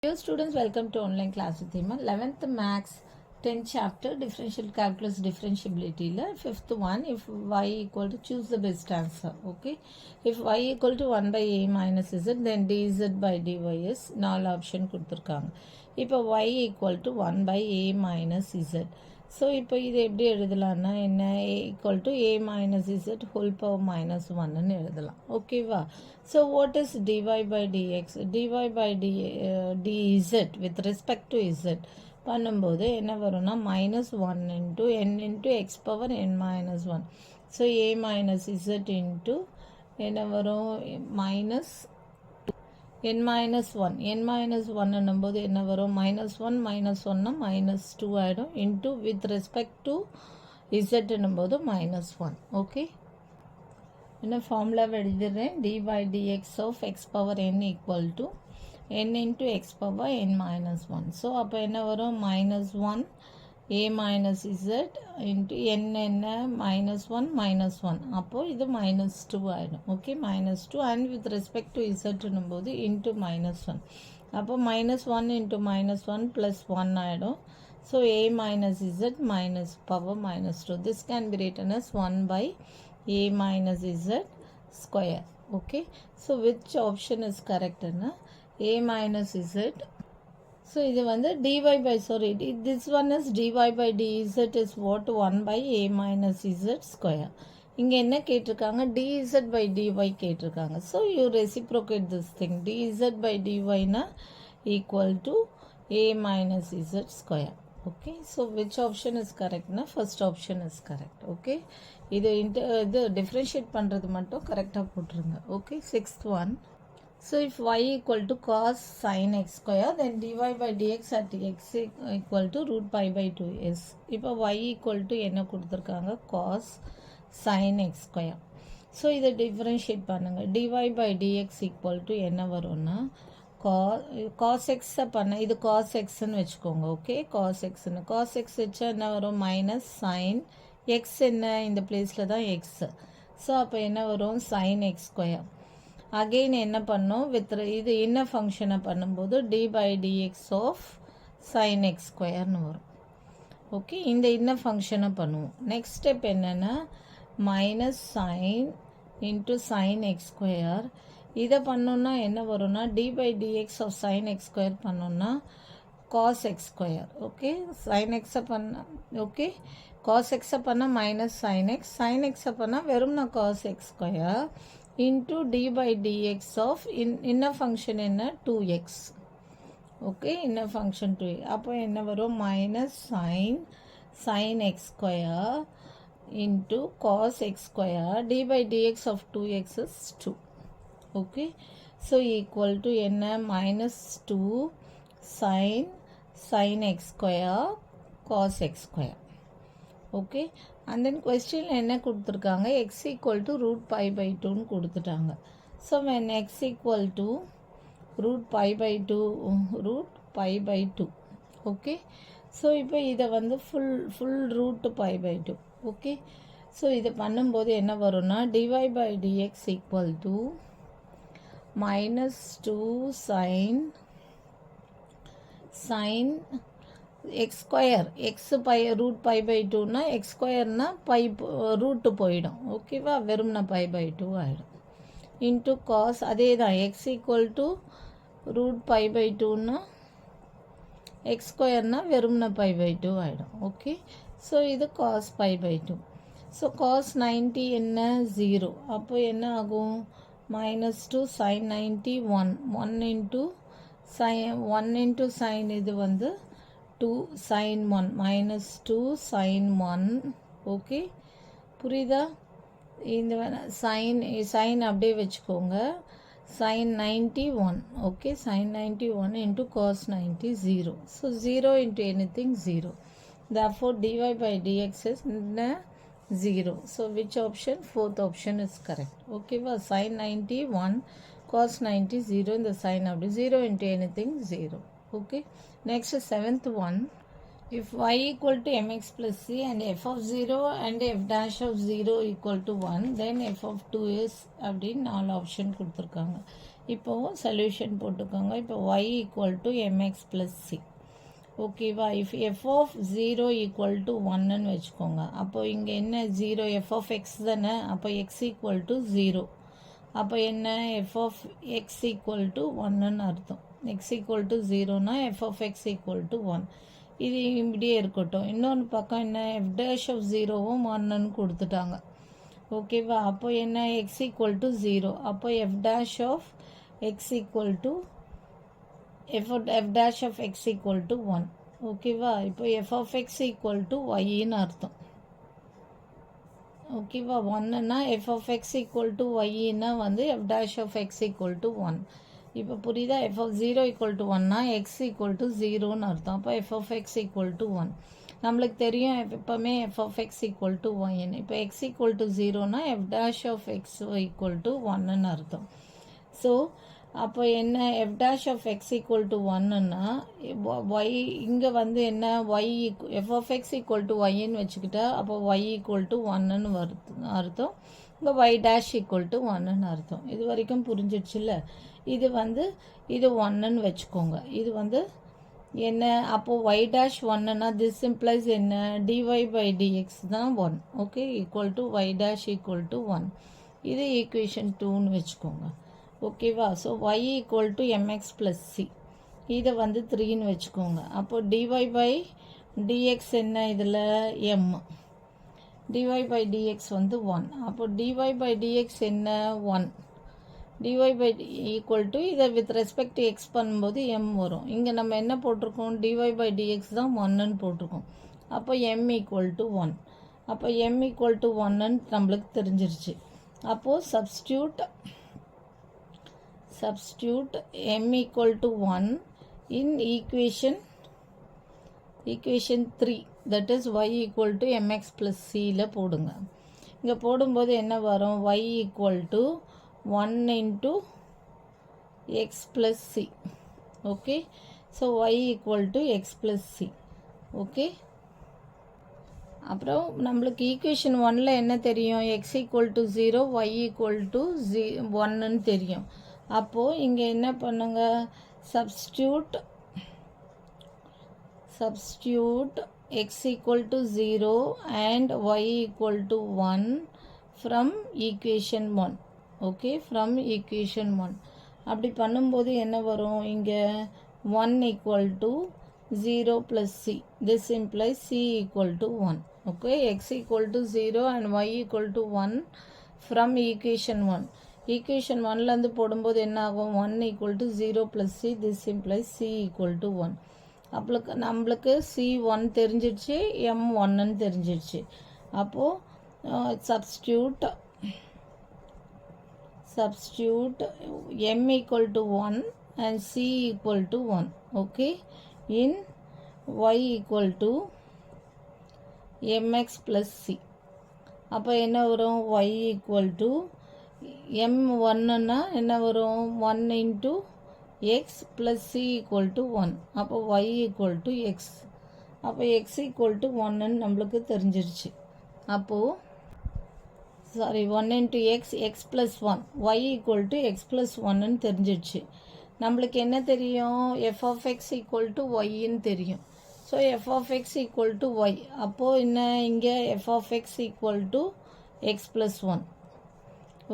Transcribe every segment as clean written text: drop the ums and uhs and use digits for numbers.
Dear students, welcome to online class with Hima. 11th Max 10th chapter differential calculus differentiability la 5th one, if y equal to, choose the best answer. Okay, if y equal to 1 by a minus z, then dz by dy is 4 option கொடுத்திருக்காங்க. இப்போ y equal to 1 by a minus z. So இப்போ இது எப்படி எழுதலாம்னா என்ன, a equal to a minus z whole power minus 1ன்னு எழுதலாம். ஓகேவா? So what is dy by dx? dy by dz with respect to z பண்ணும்போது என்ன வரும்னா minus 1 into n into x power n minus 1. So a minus z into என்ன வரும் minus n minus 1. n minus 1 என்னும்போது என்ன வரும் minus 1 minus 1 minus 2 ஆகிடும் into with respect to z என்னும்போது minus 1. Okay, என்ன formula எழுதிடுறேன், dy dx of x power n equal to n into x power n minus 1. So அப்போ என்ன வரும் minus 1 a minus z into n என்ன minus 1 minus 1. அப்போது இது minus 2 ஆகிடும். Okay, minus 2 and with respect to z என்னும்போது into minus 1. அப்போ minus 1 into minus 1 plus 1 ஆகிடும். So a minus z minus power minus 2. This can be written as 1 by a minus z square. Okay, so which option is correct? A minus z. So இது வந்து dy by, sorry, this one is dy by dz is what, 1 by a minus z square. இங்கே என்ன கேட்டிருக்காங்க, dz by dy கேட்டிருக்காங்க. So you reciprocate this thing, dz by dy na equal to a minus z square. Okay, so which option is correct na, first option is correct. Okay, இது differentiate பண்ணுறது மட்டும் கரெக்டாக போட்டுருங்க. Okay, sixth one. So if y equal to cos sin x square, then dy by dx at x equal to root pi by 2s. இப்போ y equal to என்ன கொடுத்துருக்காங்க, cos sin x square. So இதை differentiate பண்ணுங்கள். dy by dx equal to என்ன வரும்னா cos x பண்ண, இது cos xன்னு வச்சுக்கோங்க. ஓகே, cos xன்னு, cos x வச்சா என்ன வரும் மைனஸ் sin x, என்ன இந்த பிளேஸில் தான் x. ஸோ அப்போ என்ன வரும் sin x square. அகெயின் என்ன பண்ணோம், வித் இது என்ன ஃபங்க்ஷனை பண்ணும்போது dy by dx of sin x ஸ்கொயர்னு வரும். ஓகே, இந்த என்ன ஃபங்க்ஷனை பண்ணுவோம். நெக்ஸ்ட் ஸ்டெப் என்னென்னா minus sign into sine x square. இதை பண்ணோன்னா என்ன வரும்னா dy by dx of sin x square பண்ணோன்னா cos x square. Okay, sin x பண்ண, ஓகே, cos x பண்ணால் minus sin x, sin x பண்ணால் வெறும்னா cos x square into d by dx of inner function என்ன 2x. Okay, inner function 2x. அப்போ என்ன வரும் minus sin x square into cos x square d by dx of 2x is 2. Okay, so equal to என்ன minus 2 sin x square cos x square. Okay, and then கொஸ்டினில் என்ன கொடுத்துருக்காங்க, x equal to root pi by டூன்னு கொடுத்துட்டாங்க. So when x equal to root pi by two. Okay, so இப்போ இதை வந்து full root pi by two. Okay, so இதை பண்ணும்போது என்ன வரும்னா dy by dx equal to minus 2 sin x square, x by root pi by டூனா x ஸ்கொயர்னா by root போயிடும். ஓகேவா, வெறும்னா பை பை டூ ஆகிடும். இன்ட்டு காஸ், அதே தான் x equal to root pi by டூன்னா எக்ஸ் ஸ்கொயர்னா வெறும்னா பை பை டூ ஆகிடும். ஓகே, ஸோ இது cos pi by two. So cos 90 என்ன 0. அப்போ என்ன ஆகும் மைனஸ் 2 sin 90 1 இன்ட்டு sin இது வந்து 2 sin 1 minus 2 sin 1. ஓகே, புரியுதா? இந்த sin அப்படியே வச்சுக்கோங்க, sin 91. Okay, sin 91 into cos 90 0. So 0 into anything 0. Therefore dy by dx is 0. So which option? Fourth option is correct. Okay, sin 91 cos 90 0, இந்த sin அப்படி 0 into anything 0. Okay, next seventh one. If y equal to mx plus c and f of 0 and f dash of 0 equal to 1, then f of 2 is அப்படின்னு 4 option கொடுத்துருக்காங்க. இப்போது solution போட்டுக்கோங்க. இப்போ y equal to mx plus c. ஓகேவா? If f of 0 equal to 1ன்னு வச்சுக்கோங்க. அப்போது இங்கே என்ன 0 எஃப் ஆஃப் எக்ஸ் தானே, அப்போ எக்ஸ் ஈக்குவல் டு 0. அப்போ என்ன f of x equal to 1ன்னு அர்த்தம். எக்ஸ் ஈக்குவல் டு 0னா f of x equal to 1. இது இப்படியே இருக்கட்டும். இன்னொன்று பக்கம் என்ன எஃப் டேஷ் ஆஃப் 0வும் 1ன்னு கொடுத்துட்டாங்க. ஓகேவா? அப்போ என்ன எக்ஸ் ஈக்குவல் டு 0. அப்போ f dash of x equal to f dash of x equal to 1. ஓகேவா? இப்போ f of x equal to ஒய்ன்னு அர்த்தம். ஓகேவா? 1ன்னா f of x equal to ஒய்னா வந்து f dash of x equal to 1. இப்போ புரியுதா? எஃப் ஆஃப் 0 ஈக்குவல் டு 1னா எக்ஸ் ஈக்குவல் டு 0ன்னு அர்த்தம். அப்போ f of x equal to 1. நம்மளுக்கு தெரியும் எப்போவுமே f of x equal to ஒய்ன்னு. இப்போ எக்ஸ் ஈக்குவல் டு 0னா f dash of x equal to 1ன்னு அர்த்தம். ஸோ அப்போ என்ன f dash of x equal to 1ன்னா ஒய் இங்கே வந்து என்ன y f of x equal to ஒய்ன்னு வச்சுக்கிட்டா அப்போ ஒய் ஈக்குவல் டு 1ன்னு அர்த்தம். இங்கே ஒய் டேஷ் ஈக்குவல் டு 1ன்னு அர்த்தம். இது வரைக்கும் புரிஞ்சிடுச்சுல்ல? இது வந்து இது 1ன்னு வச்சுக்கோங்க. இது வந்து என்ன அப்போது ஒய் டேஷ் 1ன்னா திஸ் இம்ப்ளைஸ் என்ன டிஒய் பை டிஎக்ஸ் தான் 1. Okay, equal to y dash equal to 1. இது ஈக்குவேஷன் 2ன்னு வச்சுக்கோங்க. ஓகேவா? So y equal to mx plus c. இதை வந்து 3ன்னு வச்சுக்கோங்க. அப்போது டிஒய் பை டிஎக்ஸ் என்ன இதில் எம். டிஒய் பை டிஎக்ஸ் வந்து 1. அப்போ டிஒய் பை டிஎக்ஸ் என்ன 1. டிஒய் பை ஈக்குவல் டு இதை வித் ரெஸ்பெக்ட் டு எக்ஸ் பண்ணும்போது எம் வரும். இங்கே நம்ம என்ன போட்டிருக்கோம் டிஒய் பை டிஎக்ஸ் தான் 1ன்னு போட்டிருக்கோம். அப்போ எம் ஈக்குவல் டு 1. அப்போ எம் ஈக்குவல் டு 1ன்னு நம்மளுக்கு தெரிஞ்சிருச்சு. அப்போது substitute m equal to 1 in equation 3, that is y equal to mx plus c போடுங்க. இங்கே போடும்போது என்ன வரும் y equal to 1 into x plus c. Okay, so y equal to x plus c. Okay, அப்புறம் நம்மளுக்கு ஈக்குவேஷன் 1ல் என்ன தெரியும் x equal to 0 y equal to 1ன்னு தெரியும். அப்போது இங்கே என்ன பண்ணுங்க substitute x equal to 0 and y equal to 1 from equation 1. Okay, from equation 1 அப்படி பண்ணும்போது என்ன வரும் இங்கே 1 equal to 0 plus c. This implies c equal to 1. Okay, x equal to 0 and y equal to 1 from equation 1. Equation 1லேருந்து போடும்போது என்ன ஆகும் 1 equal to 0 plus c. This implies c equal to 1. அப்பளுக்கு நம்மளுக்கு சி 1 தெரிஞ்சிடுச்சு, எம் 1ன்னு தெரிஞ்சிடுச்சு. அப்போது substitute m equal to 1 and c equal to 1. Okay, in y equal to mx plus c. அப்போ என்ன வரும் ஒய் ஈக்குவல் டு எம் 1ன்னா என்ன வரும் 1 into x plus c equal to 1. அப்போ ஒய் ஈக்குவல் டு எக்ஸ். அப்போ எக்ஸ் ஈக்குவல் டு 1ன்னு நம்மளுக்கு தெரிஞ்சிருச்சு. அப்போது 1 into x plus 1 y equal to x plus 1ன்னு தெரிஞ்சிடுச்சு. நம்மளுக்கு என்ன தெரியும் f of x equal to ஒய்ன்னு தெரியும். So f of x equal to y. அப்போது என்ன இங்கே f of x equal to x plus 1.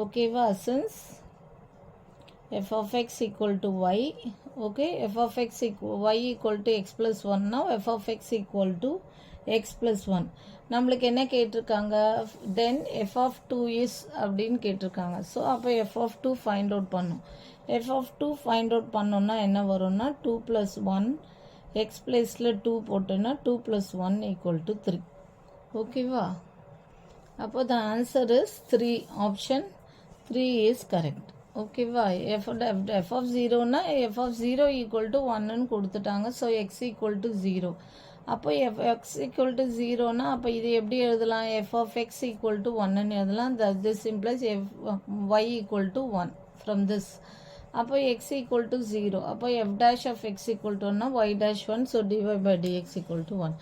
ஓகேவா? Since f of x equal to y, okay, f of x y equal to x plus 1. now f of x equal to x plus 1. நம்மளுக்கு என்ன கேட்டிருக்காங்க then f of 2 is அப்படின்னு கேட்டிருக்காங்க. So அப்போ f of 2 find out பண்ணும். f of 2 find out பண்ணோன்னா என்ன வரும்னா 2 plus 1 x பிளேஸில் 2 போட்டோன்னா 2 plus 1 equal to 3. ஓகேவா? அப்போ the answer is 3. Option 3 is correct. ஓகேவா? எஃப் ஆஃப் 0னா எஃப் ஆஃப் 0 ஈக்குவல் டு 1ன்னு கொடுத்துட்டாங்க. So x equal to 0. அப்போ எக்ஸ் ஈக்குவல் டு 0னா அப்போ இது எப்படி எழுதலாம் f of x equal to 1ன்னு எழுதலாம். This implies y equal to 1 from this. அப்போ எக்ஸ் ஈக்குவல் டு 0. அப்போ f dash of x equal to 1னா y dash 1. So dy by dx equal to 1.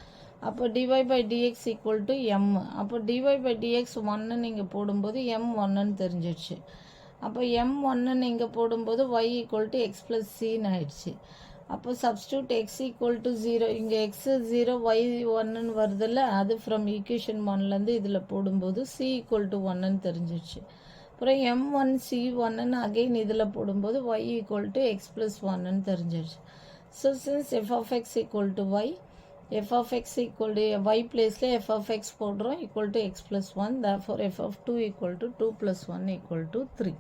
அப்போ dy by dx equal to m. அப்போ dy by dx 1ன்னு நீங்கள் போடும்போது M 1ன்னு தெரிஞ்சிடுச்சு. அப்போ m1ன்னு இங்கே போடும்போது y equal to x plus சின்னு ஆயிடுச்சு. அப்போ சப்ஸ்டியூட் x ஈக்குவல் டு 0, இங்கே x 0 y 1ன்னு வருதில்ல, அது ஃப்ரம் ஈக்குவேஷன் 1லேருந்து இதில் போடும்போது c ஈக்குவல் டு 1ன்னு தெரிஞ்சிடுச்சு. அப்புறம் m1 c1ன்னு அகெயின் இதில் போடும்போது y equal to x plus 1ன்னு தெரிஞ்சிடுச்சு. So since f of x equal to y, f of x equal to y place f of x போடுறோம் equal to x plus 1, therefore f of 2 equal to 2 plus 1 equal to 3.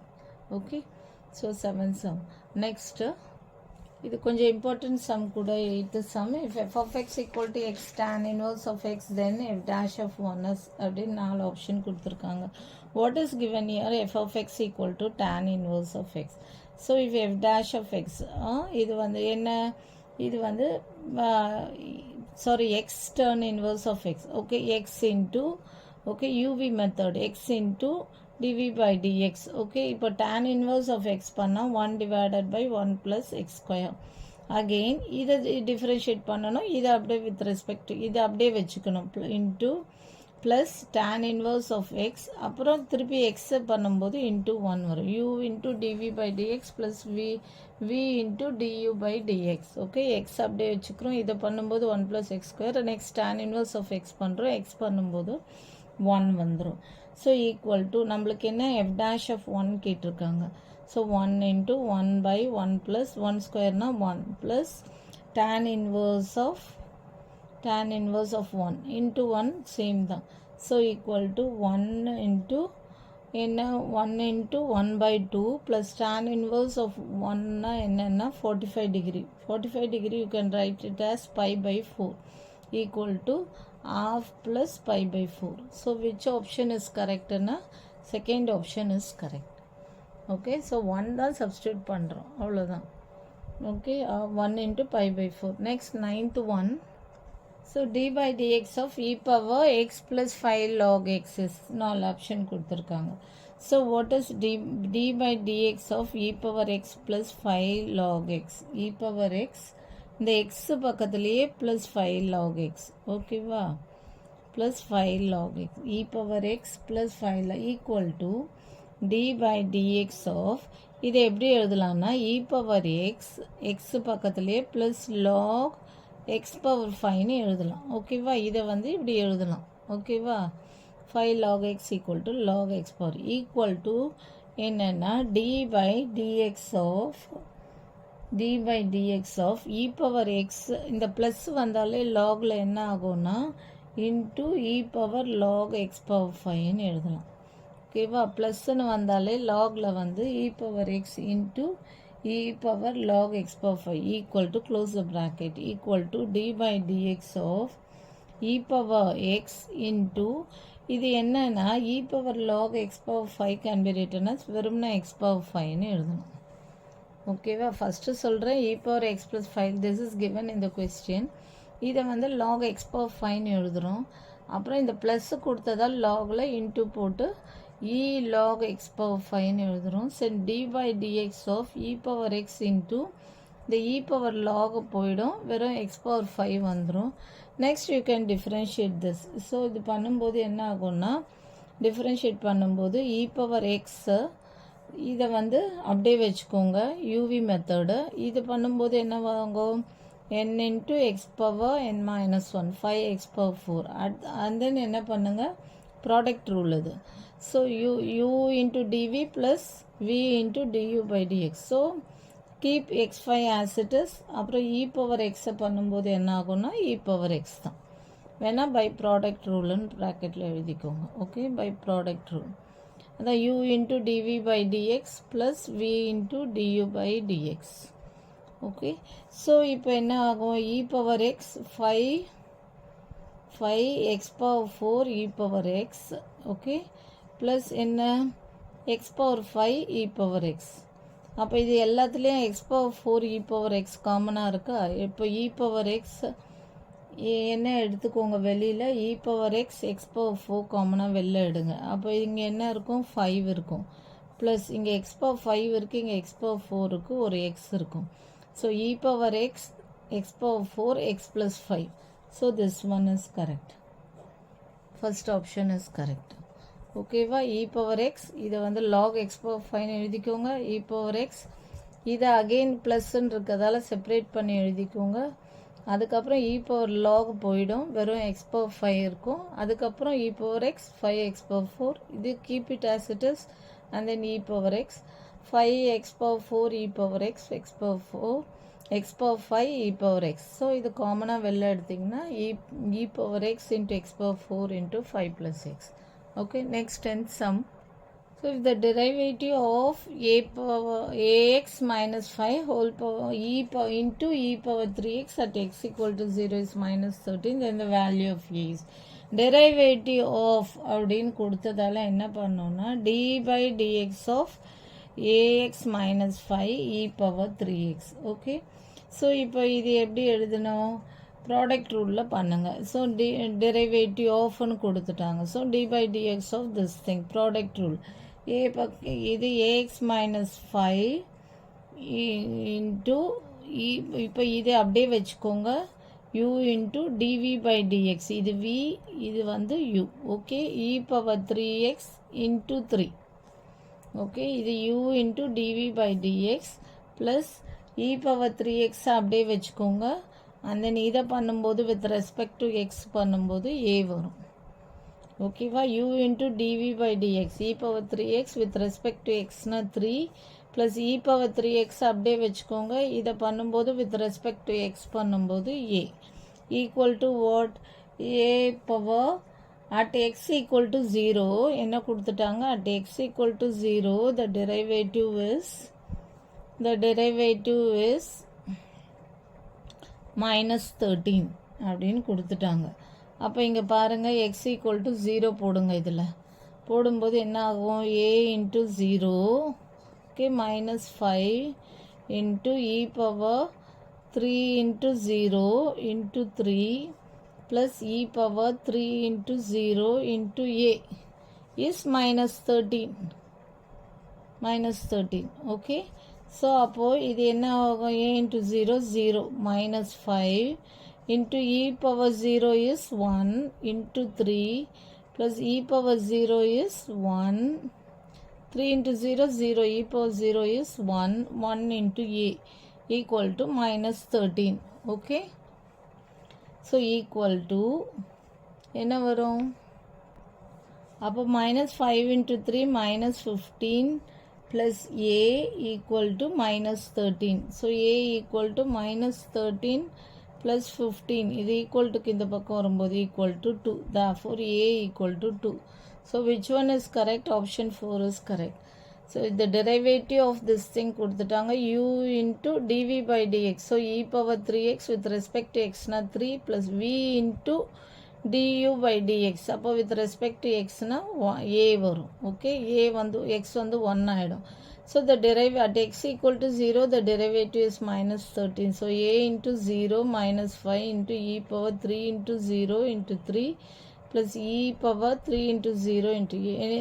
Okay, so 7 sum. Next, இது கொஞ்சம் important sum கூட 8th sum. If f of x equal to x tan inverse of x, then f dash of 1 is அப்படின்னு 4 option கொடுத்துருக்காங்க. What is given here? F of x equal to tan inverse of x. So if f dash of x, இது வந்து என்ன, இது வந்து sorry, x tan inverse of x, okay, x into, okay, uv method, x into dv by dx, okay, இப்போ tan inverse of x பண்ணா 1 divided by 1 plus x square. again இதை differentiate பண்ணணும், இதை அப்படியே with respect to இதை அப்படியே வச்சுக்கணும், into plus tan inverse of x, அப்புறம் திருப்பி x பண்ணும்போது into 1 வரும், u into dv by dx plus v into du by dx. okay, x அப்படியே வச்சுக்கிறோம், இதை பண்ணும்போது 1 plus x square, next tan inverse of x பண்ணுறோம், x பண்ணும்போது 1 வந்துடும். ஸோ ஈக்குவல் டு நம்மளுக்கு என்ன f dash of 1 கேட்டிருக்காங்க. So 1 into 1 by 1 plus 1 square na 1 plus tan inverse of 1 into 1 same தான். ஸோ ஈக்குவல் டு 1 into என்ன 1 into 1 by 2 plus tan inverse of 1 என்னன்னா 45 degree. 45 degree you can write it as pi by 4 equal to half plus pi by 4. So which option is correct? Second option is correct. Okay, so 1 தான் substitute பண்ணுறோம், அவ்வளோதான். Okay, 1 into pi by 4. Next 9th one. So d by dx of e power x plus 5 log x is 4 option கொடுத்துருக்காங்க. So what is d by dx of e power x plus 5 log x? e power x, இந்த x பக்கத்துலேயே plus 5 log x, ஓகேவா, plus 5 log x, e power x plus 5 equal to d by dx of, இதை எப்படி எழுதலாம்னா e power x, x பக்கத்துலேயே plus log x power 5ன்னு எழுதலாம், ஓகேவா. இதை வந்து இப்படி எழுதலாம், ஓகேவா. 5 log x equal to log x power equal to என்னன்னா d by dx of e power x, இந்த ப்ளஸ் வந்தாலே லாகில் என்ன ஆகும்னா into e power log x power 5ன்னு எழுதலாம், ஓகேவா. ப்ளஸ்ன்னு வந்தாலே லாகில் வந்து e power x into e power log x power 5 equal to close the bracket equal to d by dx of e power x into, இது என்னன்னா e power log x power 5 can be written as வெறும்னா x power 5ன்னு எழுதணும், ஓகேவா. First சொல்கிறேன் e power x plus 5, this is given in the question. இதை வந்து log x power 5ன்னு எழுதுகிறோம், அப்புறம் இந்த ப்ளஸ்ஸு கொடுத்ததால் லாகில் இன்ட்டு போட்டு e log x power 5ன்னு எழுதுகிறோம். சரி, d by dx of e power x into இந்த e power log போயிடும், வெறும் x power 5 வந்துடும். Next you can differentiate this. So இது பண்ணும்போது என்ன ஆகும்னா, டிஃப்ரென்ஷியேட் பண்ணும்போது e power x, இதை வந்து அப்படியே வச்சுக்கோங்க யூவி மெத்தடு. இது பண்ணும்போது என்ன வாங்கும், n into x power n minus 1, 5x power 4. and then என்ன பண்ணுங்க, ப்ராடக்ட் ரூல் இது. So u into dv plus v into du by dx. So keep x5 as it is. அப்புறம் e power xை பண்ணும்போது என்ன ஆகும்னா e power x தான். வேணால் by product ரூல்னு ப்ராக்கெட்டில் எழுதிக்கோங்க, ஓகே. பை ப்ராடக்ட் ரூல் அதான் u into dv by dx plus v into du by dx, okay. So இப்போ என்ன ஆகும், e power x 5x power 4 e power x, okay, plus என்ன x power 5 e power x. அப்போ இது எல்லாத்துலேயும் x power 4 e power x காமனாக இருக்கா. இப்போ e power x என்ன எடுத்துக்கோங்க வெளியில், e power x x power 4 காமனாக வெளில எடுங்க. அப்போ இங்கே என்ன இருக்கும், 5 இருக்கும், ப்ளஸ் இங்கே x power 5 இருக்குது, இங்கே x power 4 இருக்குது, ஒரு x இருக்கும். So e power x x power 4 x plus 5. So this one is correct. First option is correct. ஓகேவா இ பவர் எக்ஸ் இதை வந்து லாக் எக்ஸ் பவர் ஃபைவ்னு எழுதிக்கோங்க இ பவர் எக்ஸ் இதை அகெயின் ப்ளஸ்ன்னு இருக்கிறதால செப்பரேட் பண்ணி எழுதிக்கோங்க அதுக்கப்புறம் இ பவர் லாக் போயிடும் வெறும் எக்ஸ் பவர் ஃபைவ் இருக்கும் அதுக்கப்புறம் e power x five x power four இது keep it as it is and then e power x five x power four e power x x power four x power five e power x so இது காமனாக வெளில எடுத்திங்கன்னா e power x into x power four into five plus x okay next 10th sum so if the derivative of a power ax minus 5 whole power into e power 3x at x equal to 0 is minus 13 then the value of a is derivative of அப்படின்னு கொடுத்ததால என்ன பண்ணோம்னா d by dx of ax minus 5 e power 3x okay so இப்போ இது எப்படி எழுதணும் product ரூலில் பண்ணுங்கள் so derivative ஆஃப்னு கொடுத்துட்டாங்க so d by dx of this thing product rule இது ஏஎக்ஸ் மைனஸ் ஃபைவ் இன்ட்டு இப்போ இதை அப்படியே வச்சுக்கோங்க u into dv by dx இது v இது வந்து u okay e power 3x into 3 okay இது u into dv by dx plus e power 3x அப்படியே வச்சுக்கோங்க and then இதை பண்ணும்போது with respect to x பண்ணும்போது a வரும் ஓகேவா u into dv by dx e power 3x with respect to x னா 3 plus e power 3x அப்படியே வச்சுக்கோங்க இதை பண்ணும்போது with respect to x பண்ணும்போது a equal to what a power at x equal to 0 என்ன கொடுத்துட்டாங்க at x equal to 0 the derivative is minus 13 அப்படின்னு கொடுத்துட்டாங்க அப்போ இங்கே பாருங்கள் எக்ஸ் ஈக்குவல் டு 0 போடுங்க இதில் போடும்போது என்ன ஆகும் a into 0 okay minus 5 into e power 3 into 0 into 3 plus e power 3 into 0 into a is minus 13 okay so அப்போது இது என்ன ஆகும் a into 0 minus 5 into e power 0 is 1 into 3 plus e power 0 is 1 3 into 0 e power 0 is 1 into a equal to minus 13 okay so equal to என்ன வரும் அப்போ minus 5 into 3 minus 15 plus a equal to minus 13 so a equal to minus 13 plus 15 இது equal to இந்த பக்கம் வரும்போது equal to 2 therefore a equal to 2 so which one is correct option 4 is correct so the derivative of this thing கொடுத்துட்டாங்க u into dv by dx so e power 3x with respect to x na 3 plus v into du by dx அப்போ with respect to x na a வரும் okay a வந்து x வந்து 1 ஆயிடும் so the derivative at x equal to 0 the derivative is minus 13 so a into 0 minus 5 into e power 3 into 0 into 3 plus e power 3 into 0 into a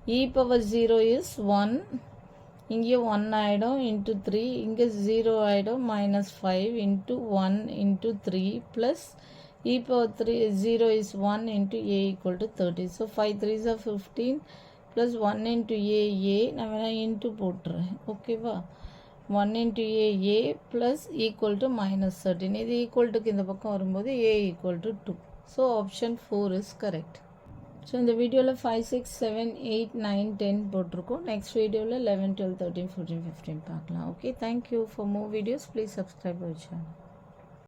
e power 0 is 1 இங்கே 1 ஆயிடும் into 3 இங்கே 0 ஆயிடும் minus 5 into 1 into 3 plus e power 0 is 1 into a equal to 30 so 5 3s are 15 plus 1 into a நான் வேணா into போட்டுறேன் ஓகேவா 1 into a plus equal to minus 13 இது equal to இந்த பக்கம் வரும்போது a equal to 2 so option 4 is correct so இந்த வீடியோவில் 5 6 7 8 9 10 போட்டிருக்கோம் நெக்ஸ்ட் வீடியோவில் 11 12 13 14 15 பார்க்கலாம் okay thank you for more videos please subscribe our channel